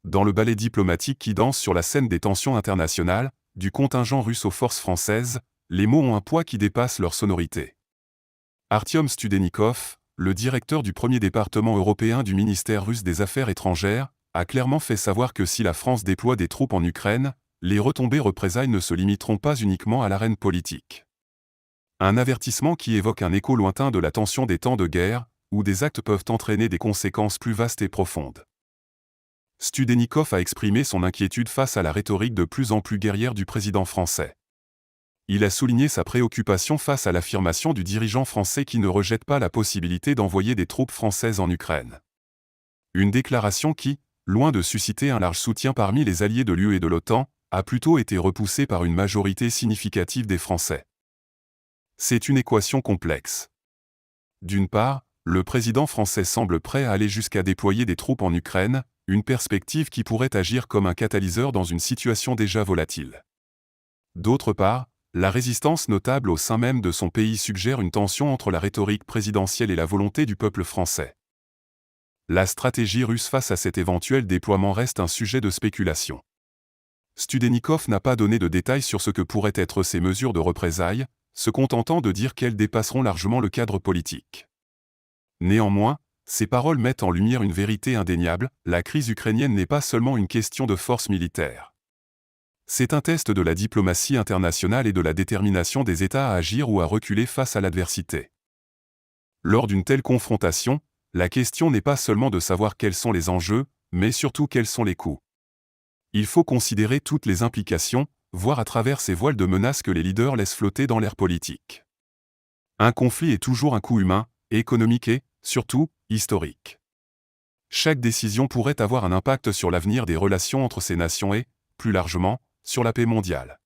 dans le ballet diplomatique qui danse sur la scène des tensions internationales, du contingent russe aux forces françaises, les mots ont un poids qui dépasse leur sonorité. Artyom Studenikov, le directeur du premier département européen du ministère russe des Affaires étrangères, a clairement fait savoir que si la France déploie des troupes en Ukraine, les retombées représailles ne se limiteront pas uniquement à l'arène politique. Un avertissement qui évoque un écho lointain de la tension des temps de guerre, où des actes peuvent entraîner des conséquences plus vastes et profondes. Studenikov a exprimé son inquiétude face à la rhétorique de plus en plus guerrière du président français. Il a souligné sa préoccupation face à l'affirmation du dirigeant français qui ne rejette pas la possibilité d'envoyer des troupes françaises en Ukraine. Une déclaration qui, loin de susciter un large soutien parmi les alliés de l'UE et de l'OTAN, a plutôt été repoussée par une majorité significative des Français. C'est une équation complexe. D'une part, le président français semble prêt à aller jusqu'à déployer des troupes en Ukraine, une perspective qui pourrait agir comme un catalyseur dans une situation déjà volatile. D'autre part, la résistance notable au sein même de son pays suggère une tension entre la rhétorique présidentielle et la volonté du peuple français. La stratégie russe face à cet éventuel déploiement reste un sujet de spéculation. Studenikov n'a pas donné de détails sur ce que pourraient être ces mesures de représailles, se contentant de dire qu'elles dépasseront largement le cadre politique. Néanmoins, ces paroles mettent en lumière une vérité indéniable, la crise ukrainienne n'est pas seulement une question de force militaire. C'est un test de la diplomatie internationale et de la détermination des États à agir ou à reculer face à l'adversité. Lors d'une telle confrontation, la question n'est pas seulement de savoir quels sont les enjeux, mais surtout quels sont les coûts. Il faut considérer toutes les implications, voir à travers ces voiles de menaces que les leaders laissent flotter dans l'air politique. Un conflit est toujours un coût humain, économique et, surtout, historique. Chaque décision pourrait avoir un impact sur l'avenir des relations entre ces nations et, plus largement, sur la paix mondiale.